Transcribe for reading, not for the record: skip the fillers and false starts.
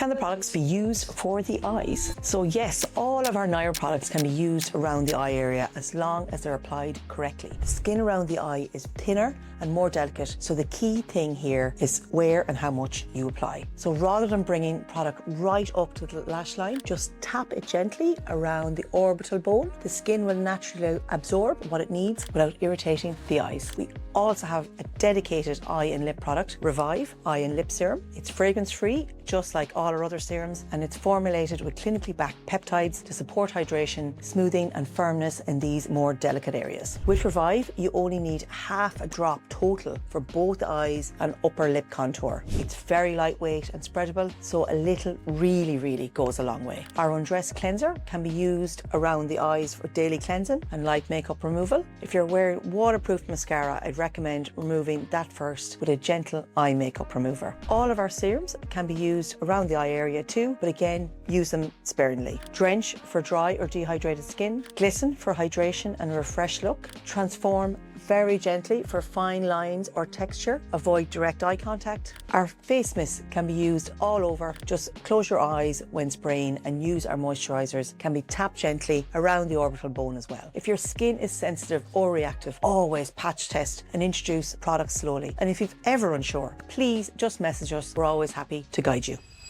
Can the products be used for the eyes? So yes, all of our Nyrah products can be used around the eye area as long as they're applied correctly. The skin around the eye is thinner and more delicate, so the key thing here is where and how much you apply. So rather than bringing product right up to the lash line, just tap it gently around the orbital bone. The skin will naturally absorb what it needs without irritating the eyes. We also have a dedicated eye and lip product, Revive Eye and Lip Serum. It's fragrance-free, just like all our other serums, and it's formulated with clinically backed peptides to support hydration, smoothing and firmness in these more delicate areas. With Revive, you only need half a drop total for both eyes and upper lip contour. It's very lightweight and spreadable, so a little really goes a long way. Our Undress Cleanser can be used around the eyes for daily cleansing and light makeup removal. If you're wearing waterproof mascara, I'd recommend removing that first with a gentle eye makeup remover. All of our serums can be used around the eye area too, but again, use them sparingly. Drench for dry or dehydrated skin, Glisten for hydration and a refreshed look, Transform very gently for fine lines or texture, avoid direct eye contact. Our face mist can be used all over. Just close your eyes when spraying and use our moisturizers. Can be tapped gently around the orbital bone as well. If your skin is sensitive or reactive, always patch test and introduce products slowly. And if you're ever unsure, please just message us. We're always happy to guide you.